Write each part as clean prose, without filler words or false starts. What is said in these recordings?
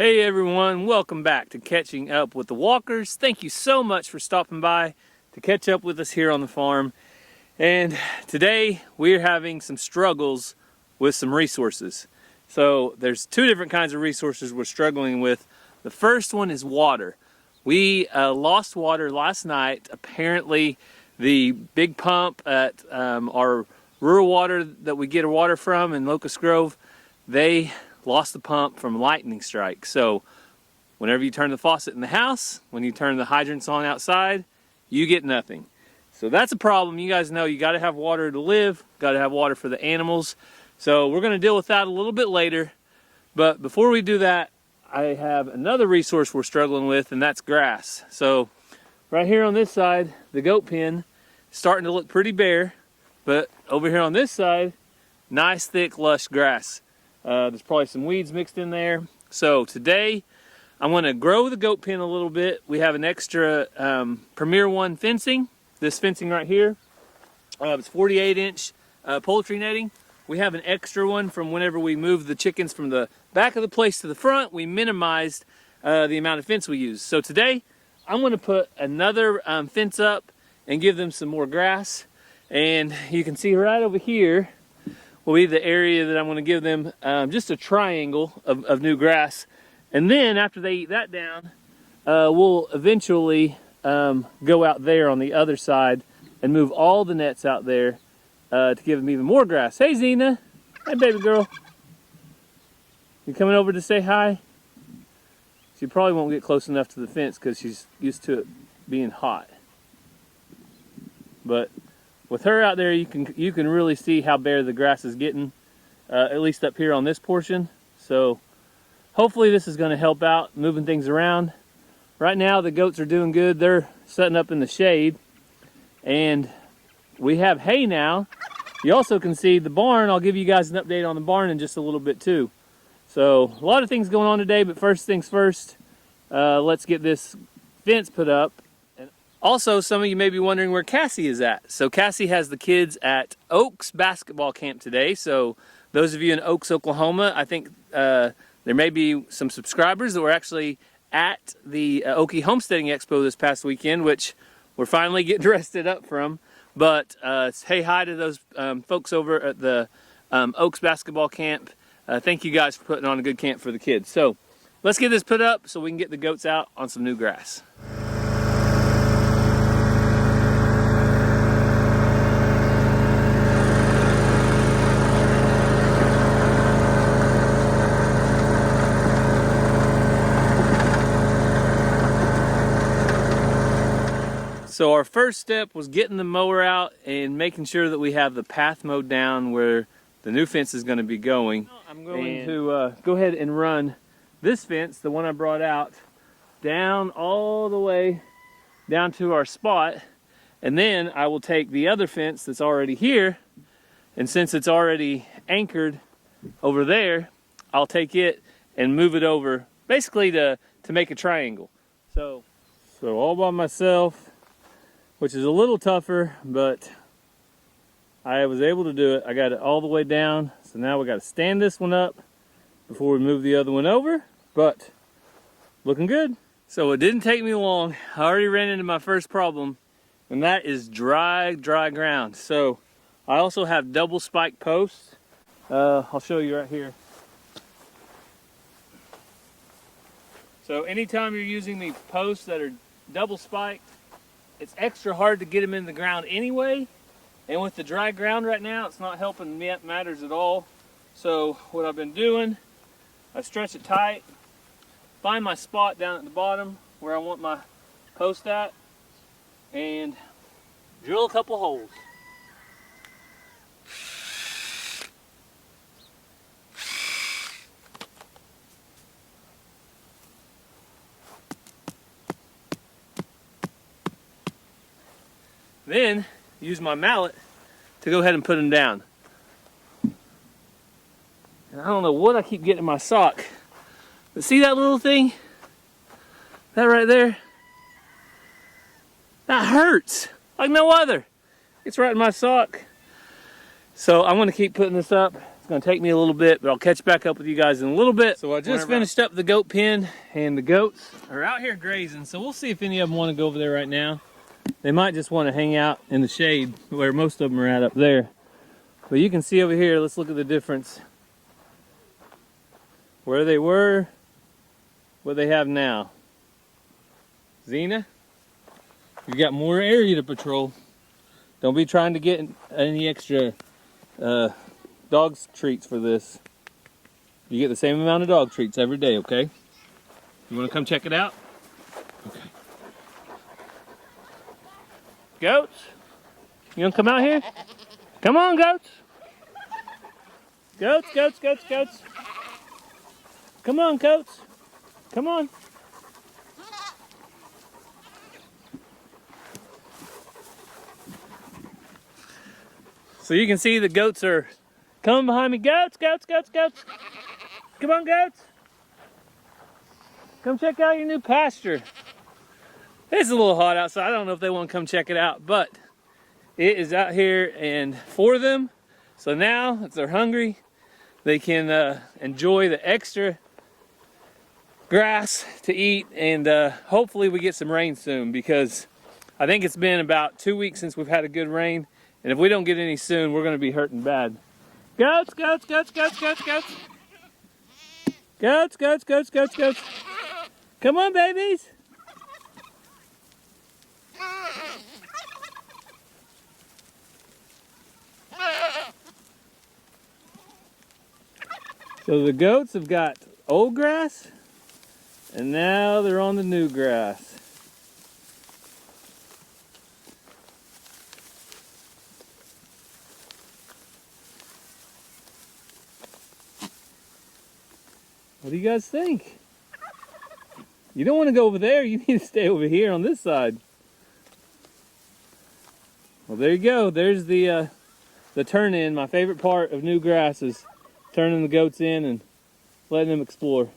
Hey everyone, welcome back to Catching Up with the Walkers. Thank you so much for stopping by to catch up with us here on the farm. And today we're having some struggles with some resources. So there's two different kinds of resources we're struggling with. The first one is water. We lost water last night. Apparently the big pump at our rural water that we get our water from in Locust Grove, they lost the pump from lightning strike. So whenever you turn the faucet in the house, when you turn the hydrants on outside, you get nothing. So that's a problem. You guys know you got to have water to live, got to have water for the animals. So we're going to deal with that a little bit later. But before we do that, I have another resource we're struggling with, and that's grass. So right here on this side, the goat pen is starting to look pretty bare, but over here on this side, nice thick lush grass. There's probably some weeds mixed in there. So today I'm going to grow the goat pen a little bit. We have an extra Premier One fencing. This fencing right here, it's 48-inch poultry netting. We have an extra one from whenever we moved the chickens from the back of the place to the front. We minimized the amount of fence we use. So today I'm going to put another fence up and give them some more grass. And you can see right over here will be the area that I'm going to give them just a triangle of new grass. And then after they eat that down, we'll eventually go out there on the other side and move all the nets out there to give them even more grass. Hey Zena, hey baby girl. You coming over to say hi? She probably won't get close enough to the fence because she's used to it being hot. But with her out there, you can really see how bare the grass is getting, at least up here on this portion. So hopefully this is going to help out moving things around. Right now the goats are doing good. They're setting up in the shade, and we have hay now. You also can see the barn. I'll give you guys an update on the barn in just a little bit too. So a lot of things going on today, but first things first, let's get this fence put up. Also, some of you may be wondering where Cassie is at. So Cassie has the kids at Oaks basketball camp today. So those of you in Oaks, Oklahoma, I think there may be some subscribers that were actually at the Okie Homesteading Expo this past weekend, which we're finally getting rested up from. But say hi to those folks over at the Oaks basketball camp. Thank you guys for putting on a good camp for the kids. So let's get this put up so we can get the goats out on some new grass. So our first step was getting the mower out and making sure that we have the path mowed down where the new fence is going to be going. I'm going to go ahead and run this fence, the one I brought out, down all the way down to our spot. And then I will take the other fence that's already here, and since it's already anchored over there, I'll take it and move it over basically to make a triangle. So all by myself, which is a little tougher, but I was able to do it. I got it all the way down. So now we got to stand this one up before we move the other one over, but looking good. So it didn't take me long. I already ran into my first problem, and that is dry ground. So I also have double spike posts. I'll show you right here. So anytime you're using the posts that are double spiked, it's extra hard to get them in the ground anyway, and with the dry ground right now, it's not helping matters at all. So what I've been doing, I stretch it tight, find my spot down at the bottom where I want my post at, and drill a couple holes. Then use my mallet to go ahead and put them down. And I don't know what I keep getting in my sock, but see that little thing? That right there? That hurts like no other. It's right in my sock. So I'm going to keep putting this up It's gonna take me a little bit, but I'll catch back up with you guys in a little bit. So I just finished up the goat pen, and the goats are out here grazing. So we'll see if any of them want to go over there right now. They might just want to hang out in the shade where most of them are at up there. But you can see over here, let's look at the difference. Where they were, what they have now. Xena, you got more area to patrol. Don't be trying to get any extra dog's treats for this. You get the same amount of dog treats every day, okay? You want to come check it out? Okay. Goats, you want to come out here? Come on, goats. Goats, goats, goats, goats. Come on, goats. Come on. So you can see the goats are coming behind me. Goats, goats, goats, goats. Come on, goats. Come check out your new pasture. It's a little hot outside. I don't know if they want to come check it out, but it is out here and for them. So now, if they're hungry, they can enjoy the extra grass to eat, and hopefully we get some rain soon, because I think it's been about 2 weeks since we've had a good rain, and if we don't get any soon, we're going to be hurting bad. Goats, goats, goats, goats, goats, goats. Goats, goats, goats, goats, goats. Come on, babies. So the goats have got old grass, and now they're on the new grass. What do you guys think? You don't want to go over there, you need to stay over here on this side. Well, there you go. There's the turn in. My favorite part of new grass is turning the goats in and letting them explore.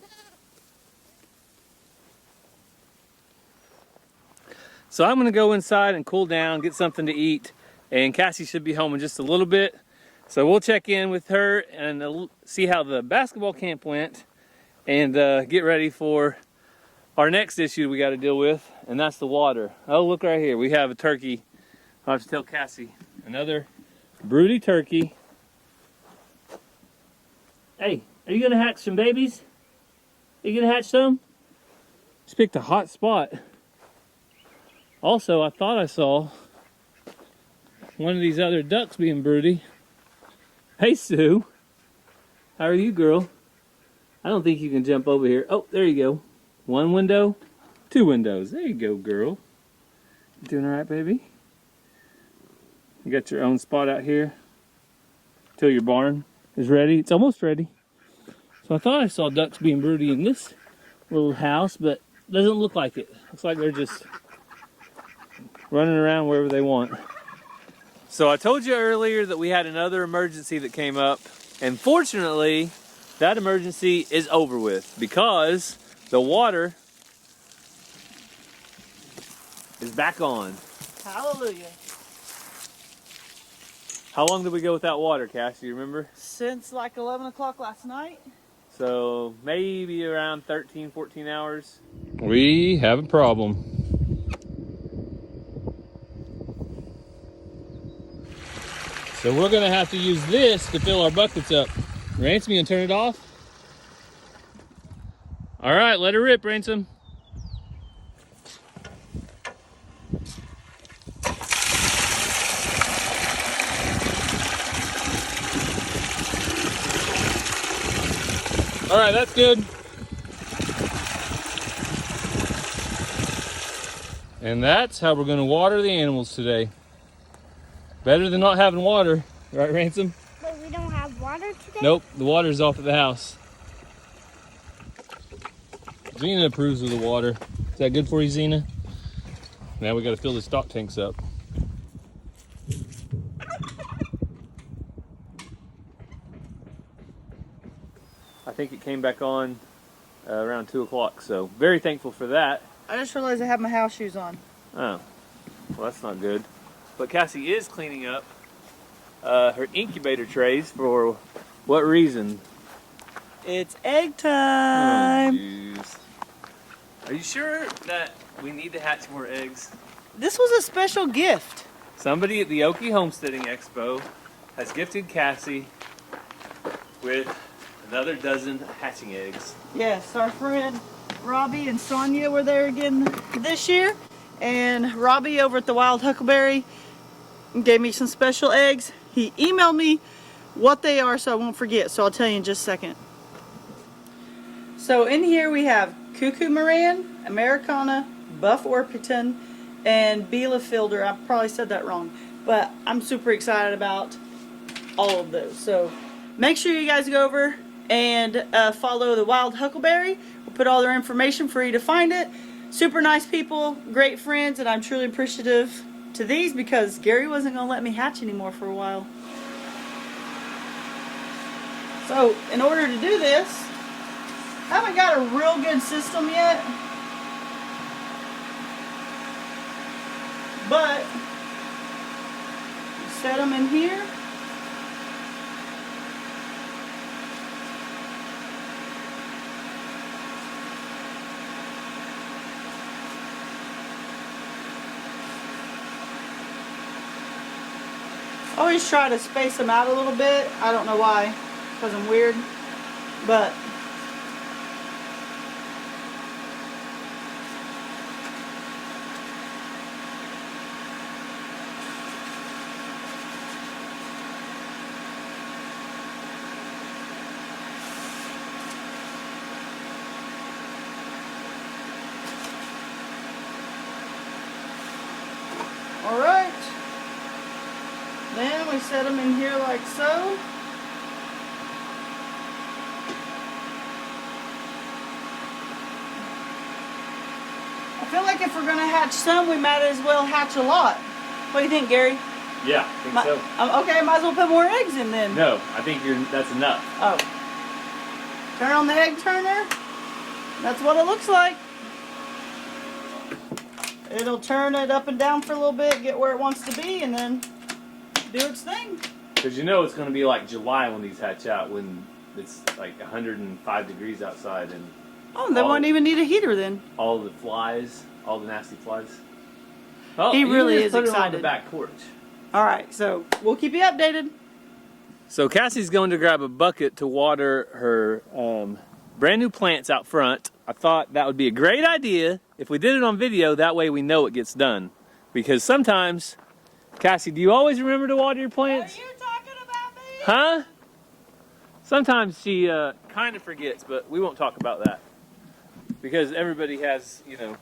So I'm going to go inside and cool down, get something to eat, and Cassie should be home in just a little bit. So we'll check in with her and see how the basketball camp went, and get ready for our next issue we got to deal with, and that's the water. Oh, look right here. We have a turkey. I'll have to tell Cassie. Another broody turkey. Hey, are you gonna hatch some babies? Are you gonna hatch some? Just picked a hot spot. Also, I thought I saw one of these other ducks being broody. Hey, Sue. How are you, girl? I don't think you can jump over here. Oh, there you go. One window, two windows. There you go, girl. You doing all right, baby? You got your own spot out here till your barn is ready. It's almost ready. So I thought I saw ducks being broody in this little house, but it doesn't look like it. Looks like they're just running around wherever they want. So I told you earlier that we had another emergency that came up, and fortunately that emergency is over with, because the water is back on. Hallelujah. How long did we go without water, Cass? Do you remember? Since like 11 o'clock last night. So maybe around 13, 14 hours. We have a problem. So we're gonna have to use this to fill our buckets up. Ransom, you gonna turn it off? All right, let her rip, Ransom. All right, that's good. And that's how we're going to water the animals today. Better than not having water, right, Ransom? But we don't have water today? Nope, the water's off at the house. Xena approves of the water. Is that good for you, Xena? Now we got to fill the stock tanks up. I think it came back on around 2 o'clock, so very thankful for that. I just realized I have my house shoes on. Oh, well, that's not good. But Cassie is cleaning up her incubator trays for What reason? It's egg Oh, time. jeez. Are you sure that we need to hatch more eggs? This was a special gift. Somebody at the Okie Homesteading Expo has gifted Cassie with another dozen hatching eggs. Yes, our friend Robbie and Sonia were there again this year. And Robbie over at the Wild Huckleberry gave me some special eggs. He emailed me what they are so I won't forget. So I'll tell you in just a second. So in here we have Cuckoo Moran, Americana, Buff Orpington, and Bielefeld. I probably said that wrong. But I'm super excited about all of those. So make sure you guys go over and follow the Wild Huckleberry. We'll put all their information for you to find it. Super nice people, great friends, and I'm truly appreciative to these because Gary wasn't going to let me hatch anymore for a while. So in order to do this, I haven't got a real good system yet, but you set them in here. I always try to space them out a little bit. I don't know why, because I'm weird, but all right. Then we set them in here like so. I feel like if we're going to hatch some, we might as well hatch a lot. What do you think, Gary? Yeah, I think so. Okay, might as well put more eggs in then. No, I think that's enough. Oh. Turn on the egg turner. That's what it looks like. It'll turn it up and down for a little bit, get where it wants to be, and then do its thing. Because you know it's going to be like July when these hatch out, when it's like 105 degrees outside and Oh, they won't even need a heater then. all the flies, all the nasty flies. Oh, He you really just is put it on excited. the back porch. All right, so we'll keep you updated. So Cassie's going to grab a bucket to water her brand new plants out front. I thought that would be a great idea if we did it on video. That way we know it gets done. Because sometimes, Cassie, do you always remember to water your plants? Are you talking about me? Huh? Sometimes she kind of forgets, but we won't talk about that. Because everybody has, you know,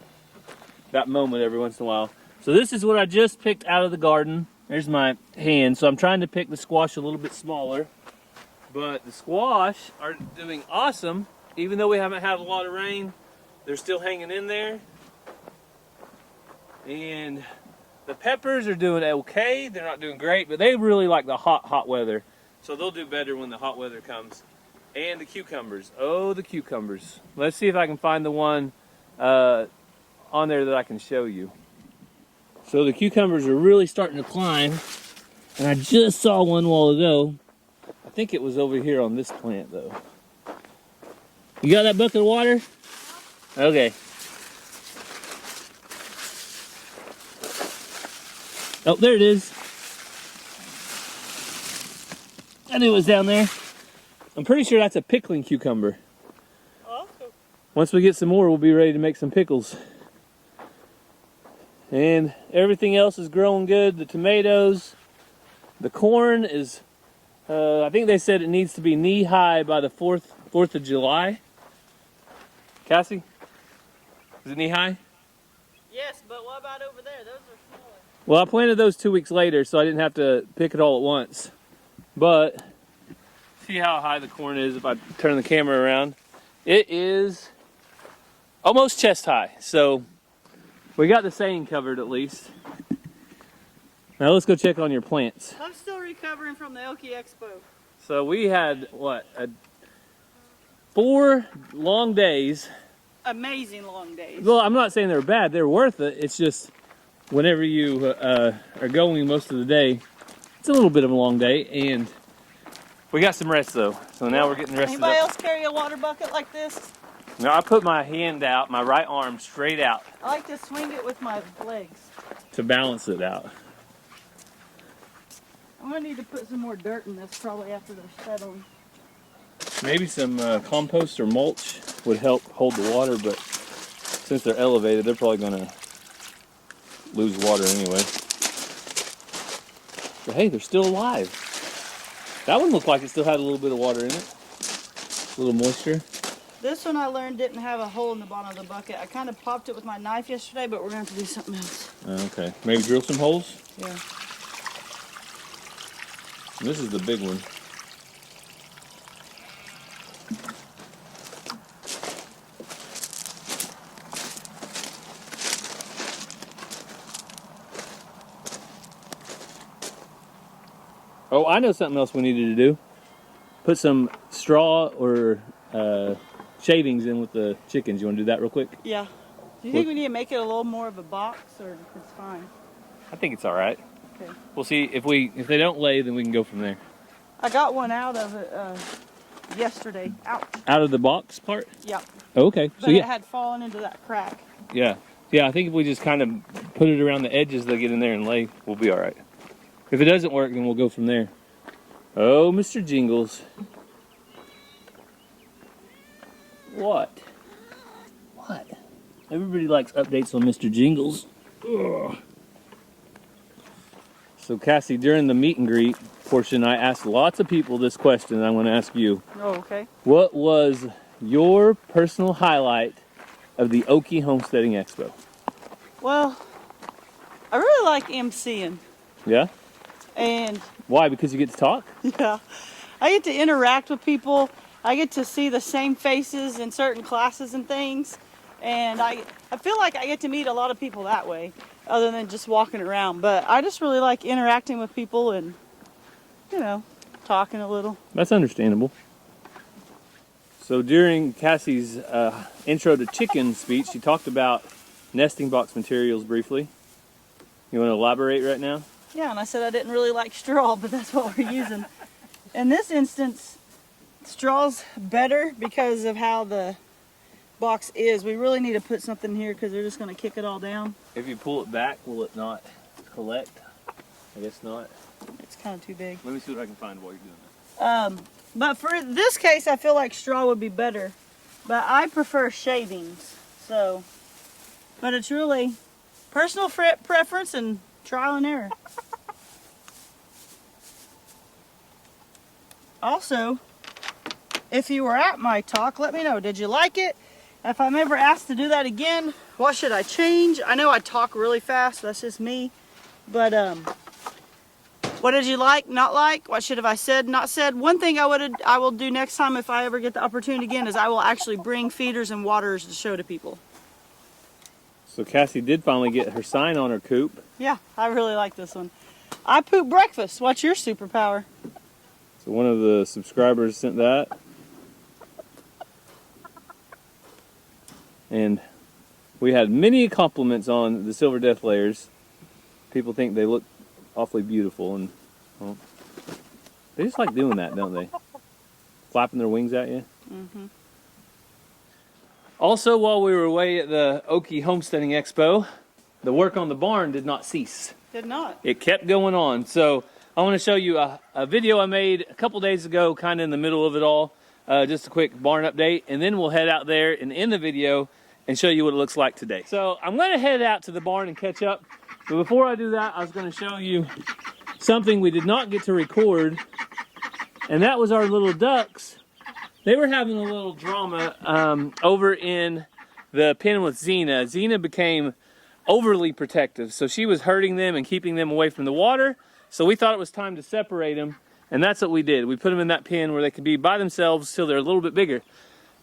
that moment every once in a while. So this is what I just picked out of the garden. There's my hand. So I'm trying to pick the squash a little bit smaller. But the squash are doing awesome. Even though we haven't had a lot of rain, they're still hanging in there. And the peppers are doing okay. They're not doing great, but they really like the hot weather. So they'll do better when the hot weather comes. And the cucumbers. Oh, the cucumbers. Let's see if I can find the one on there that I can show you. So the cucumbers are really starting to climb. And I just saw one a while ago. I think it was over here on this plant though. You got that bucket of water? Okay. Oh, there it is. I knew it was down there. I'm pretty sure that's a pickling cucumber. Awesome. Once we get some more, we'll be ready to make some pickles. And everything else is growing good. The tomatoes, the corn is, I think they said it needs to be knee high by the 4th of July. Cassie, is it knee high? Yes, but what about over there? Those are smaller. Well, I planted those 2 weeks later, so I didn't have to pick it all at once. But see how high the corn is if I turn the camera around. It is almost chest high, so we got the saying covered at least. Now let's go check on your plants. I'm still recovering from the Okie Expo. So we had, what, 4 long days. Amazing long days. Well, I'm not saying they were bad. They're worth it. It's just whenever you are going most of the day, it's a little bit of a long day. And We got some rest though, so now we're getting rested Anybody up. else carry a water bucket like this? Now I put my hand out, my right arm straight out I like to swing it with my legs. to balance it out. I'm gonna need to put some more dirt in this probably after they're settled. Maybe some compost or mulch would help hold the water, but since they're elevated, they're probably gonna lose water anyway. But hey, they're still alive. That one looked like it still had a little bit of water in it. A little moisture. This one I learned didn't have a hole in the bottom of the bucket. I kind of popped it with my knife yesterday, but we're gonna have to do something else. Okay, maybe drill some holes? Yeah. And this is the big one. Oh, I know something else we needed to do. Put some straw or shavings in with the chickens. You want to do that real quick? Yeah. Do you think we need to make it a little more of a box, or it's fine? I think it's all right. Okay. We'll see if they don't lay, then we can go from there. I got one out of it yesterday. Ouch. Out of the box part? Yeah. Oh, okay. But So yeah, it had fallen into that crack. yeah. I think if we just kind of put it around the edges, they'll get in there and lay. We'll be all right. If it doesn't work, then we'll go from there. Oh, Mr. Jingles. What? What? Everybody likes updates on Mr. Jingles. Ugh. So Cassie, during the meet and greet portion, I asked lots of people this question, and I want to ask you. Oh, okay. What was your personal highlight of the Okie Homesteading Expo? Well, I really like emceeing. Yeah? And Why? Because you get to talk? yeah, I get to interact with people. I get to see the same faces in certain classes and things. And I feel like I get to meet a lot of people that way, other than just walking around. But I just really like interacting with people and, you know, talking a little. That's understandable. So during Cassie's intro to chicken speech, she talked about nesting box materials briefly. You want to elaborate right now? Yeah, and I said I didn't really like straw, but that's what we're using. In this instance, straw's better because of how the box is. We really need to put something here because they're just going to kick it all down. If you pull it back, will it not collect? I guess not. It's kind of too big. Let me see what I can find while you're doing that. But for this case, I feel like straw would be better. But I prefer shavings. So, but it's really personal preference and trial and error. Also, if you were at my talk, let me know. Did you like it? If I'm ever asked to do that again, what should I change? I know I talk really fast. That's just me. But what did you like, not like? What should have I said, not said? One thing I will do next time if I ever get the opportunity again is I will actually bring feeders and waters to show to people. So Cassie did finally get her sign on her coop. Yeah, I really like this one. I poop breakfast. What's your superpower? So one of the subscribers sent that. And we had many compliments on the silver death layers. People think they look awfully beautiful, and well, they just like doing that, don't they? Flapping their wings at you. Mm-hmm. Also, while we were away at the Okie Homesteading Expo, the work on the barn did not cease. Did not. It kept going on. So I want to show you a video I made a couple days ago, kind of in the middle of it all. Just a quick barn update, and then we'll head out there and end the video and show you what it looks like today. So I'm going to head out to the barn and catch up. But before I do that, I was going to show you something we did not get to record, and that was our little ducks. They were having a little drama over in the pen with Xena. Xena became overly protective, so she was hurting them and keeping them away from the water. So we thought it was time to separate them, and that's what we did. We put them in that pen where they could be by themselves till they're a little bit bigger.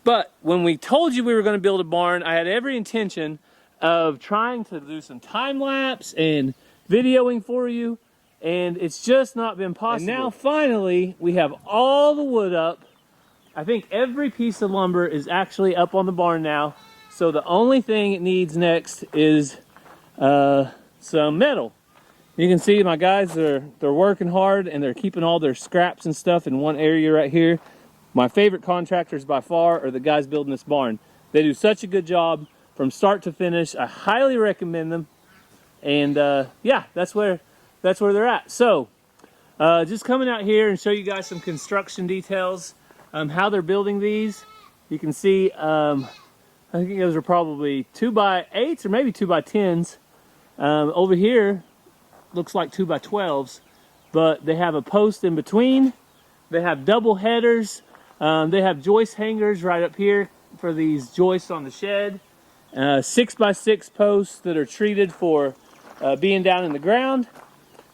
But when we told you we were going to build a barn, I had every intention of trying to do some time lapse and videoing for you, and it's just not been possible. And now finally we have all the wood up. I think every piece of lumber is actually up on the barn now, so the only thing it needs next is some metal. You can see my guys they're working hard and they're keeping all their scraps and stuff in one area right here. My favorite contractors by far are the guys building this barn. They do such a good job from start to finish. I highly recommend them. And yeah, that's where they're at. So just coming out here and show you guys some construction details, how they're building these. You can see, I think those are probably 2x8s or maybe 2x10s. Over here, looks like 2x12s, but they have a post in between. They have double headers. They have joist hangers right up here for these joists on the shed. 6x6 posts that are treated for being down in the ground.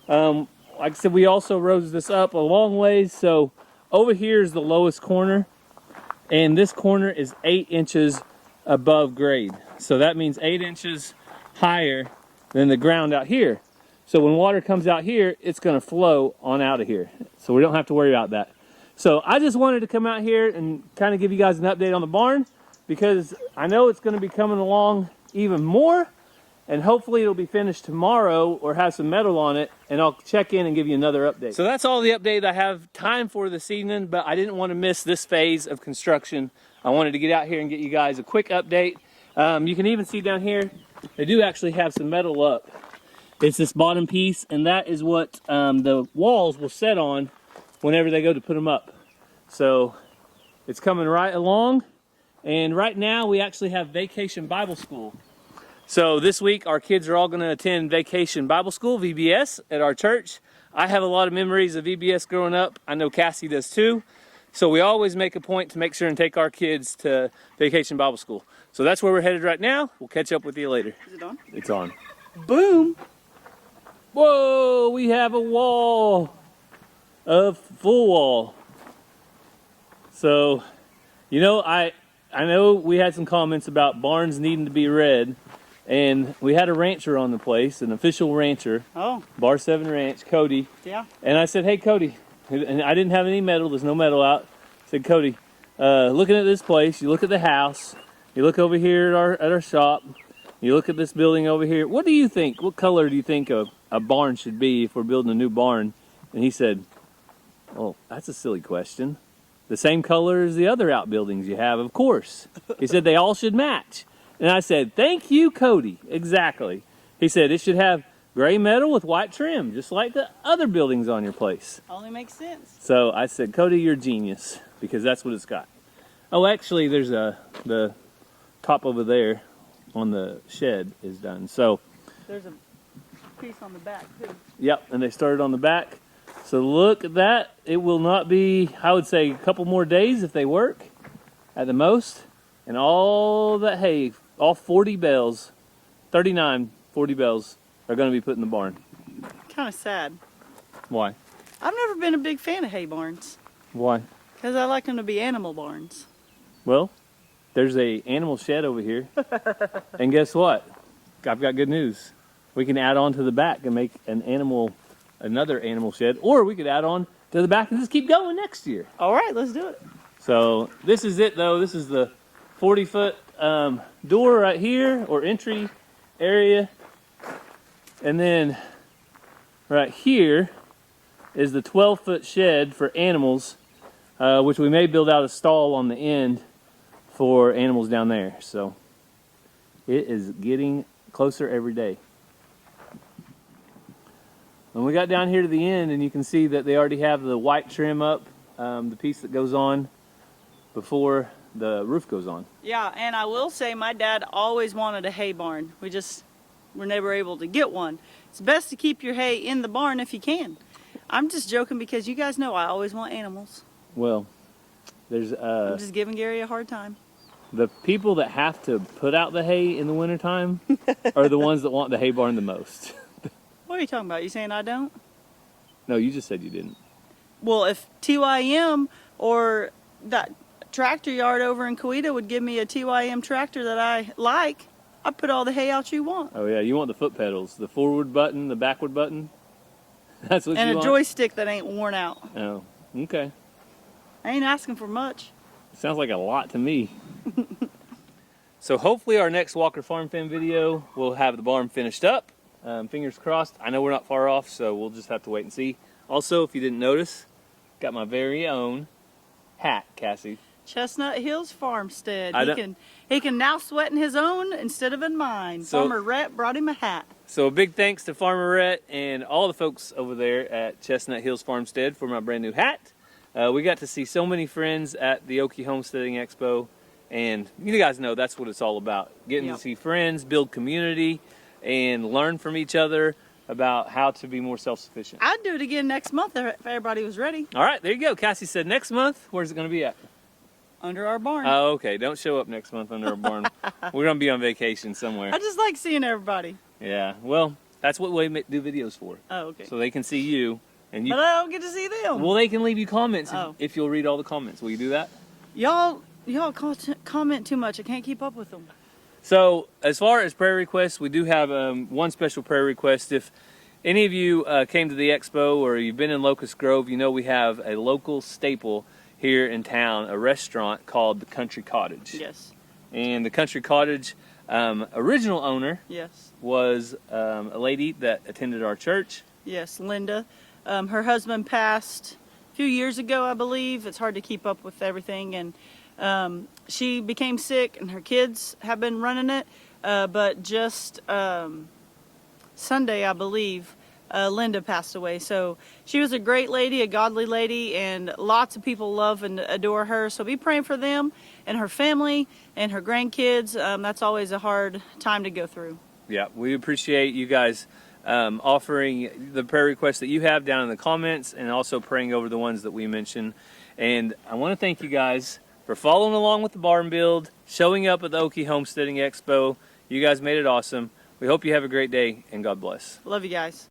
Like I said, we also rose this up a long ways. So over here is the lowest corner, and this corner is 8 inches above grade. So that means 8 inches higher than the ground out here. So when water comes out here, it's going to flow on out of here. So we don't have to worry about that. So I just wanted to come out here and kind of give you guys an update on the barn, because I know it's going to be coming along even more, and hopefully it'll be finished tomorrow or have some metal on it, and I'll check in and give you another update. So that's all the update I have time for this evening, but I didn't want to miss this phase of construction. I wanted to get out here and get you guys a quick update. You can even see down here, they do actually have some metal up. It's this bottom piece, and that is what the walls will set on whenever they go to put them up. So it's coming right along, and right now we actually have Vacation Bible School. So this week our kids are all going to attend Vacation Bible School, VBS, at our church. I have a lot of memories of VBS growing up. I know Cassie does too. So we always make a point to make sure and take our kids to Vacation Bible School. So that's where we're headed right now. We'll catch up with you later. Is it on? It's on. Boom! Whoa, we have a wall. A full wall. So, you know, I know we had some comments about barns needing to be red, and we had a rancher on the place, an official rancher. Oh. Bar 7 Ranch, Cody. Yeah. And I said, hey, Cody, and I didn't have any metal, there's no metal out. I said, Cody, looking at this place, you look at the house, you look over here at our shop, you look at this building over here, what do you think? What color do you think a barn should be if we're building a new barn? And he said, oh, that's a silly question. The same color as the other outbuildings you have, of course. He said they all should match. And I said, thank you, Cody. Exactly. He said it should have gray metal with white trim, just like the other buildings on your place. Only makes sense. So I said, Cody, you're a genius, because that's what it's got. Oh, actually, there's the top over there on the shed is done. So There's a piece on the back, too. yep, and they started on the back. So look at that. It will not be, I would say, a couple more days if they work at the most. And all that hay, all 40 bales, 39, 40 bales are going to be put in the barn. Kind of sad. Why? I've never been a big fan of hay barns, Why? because I like them to be animal barns. Well, there's a animal shed over here. And guess what? I've got good news. We can add on to the back and make another animal shed, or we could add on to the back and just keep going next year. All right, let's do it. So this is it though. This is the 40-foot door right here, or entry area. And then right here is the 12-foot shed for animals, which we may build out a stall on the end for animals down there. So it is getting closer every day. When we got down here to the end, and you can see that they already have the white trim up, the piece that goes on before the roof goes on. Yeah, and I will say my dad always wanted a hay barn. We just were never able to get one. It's best to keep your hay in the barn if you can. I'm just joking because you guys know I always want animals. Well, there's I'm just giving Gary a hard time. the people that have to put out the hay in the wintertime are the ones that want the hay barn the most. What are you talking about? You saying I don't? No, you just said you didn't. Well, if TYM or that tractor yard over in Coweta would give me a TYM tractor that I like, I'd put all the hay out you want. Oh yeah, you want the foot pedals, the forward button, the backward button. That's what And you a want. joystick that ain't worn out. Oh, okay. I ain't asking for much. Sounds like a lot to me. So hopefully our next Walker Farm Fan video will have the barn finished up. Fingers crossed. I know we're not far off, so we'll just have to wait and see. Also, if you didn't notice, got my very own hat, Cassie. Chestnut Hills Farmstead. I He can now sweat in his own instead of in mine. So- Farmer Rhett brought him a hat. So a big thanks to Farmer Rhett and all the folks over there at Chestnut Hills Farmstead for my brand new hat. We got to see so many friends at the Okie Homesteading Expo, and you guys know that's what it's all about. Getting to see friends, build community, and learn from each other about how to be more self-sufficient. I'd do it again next month if everybody was ready. All right, there you go. Cassie said next month. Where's it going to be at? Under our barn. Oh, okay. Don't show up next month under our barn. We're going to be on vacation somewhere. I just like seeing everybody. Yeah, well, that's what we do videos for. Oh, okay. So they can see you. And you. But I don't get to see them. Well, they can leave you comments Oh. if you'll read all the comments. Will you do that? Y'all comment too much. I can't keep up with them. So, as far as prayer requests, we do have one special prayer request. If any of you came to the expo or you've been in Locust Grove, you know we have a local staple here in town, a restaurant called the Country Cottage. Yes. And the Country Cottage original owner Yes. was a lady that attended our church. Yes, Linda. Her husband passed a few years ago, I believe. It's hard to keep up with everything. And she became sick, and her kids have been running it. But just Sunday, I believe, Linda passed away. So she was a great lady, a godly lady, and lots of people love and adore her. So be praying for them and her family and her grandkids. That's always a hard time to go through. Yeah, we appreciate you guys offering the prayer requests that you have down in the comments and also praying over the ones that we mentioned. And I want to thank you guys for following along with the barn build, showing up at the Okie Homesteading Expo. You guys made it awesome. We hope you have a great day, and God bless. Love you guys.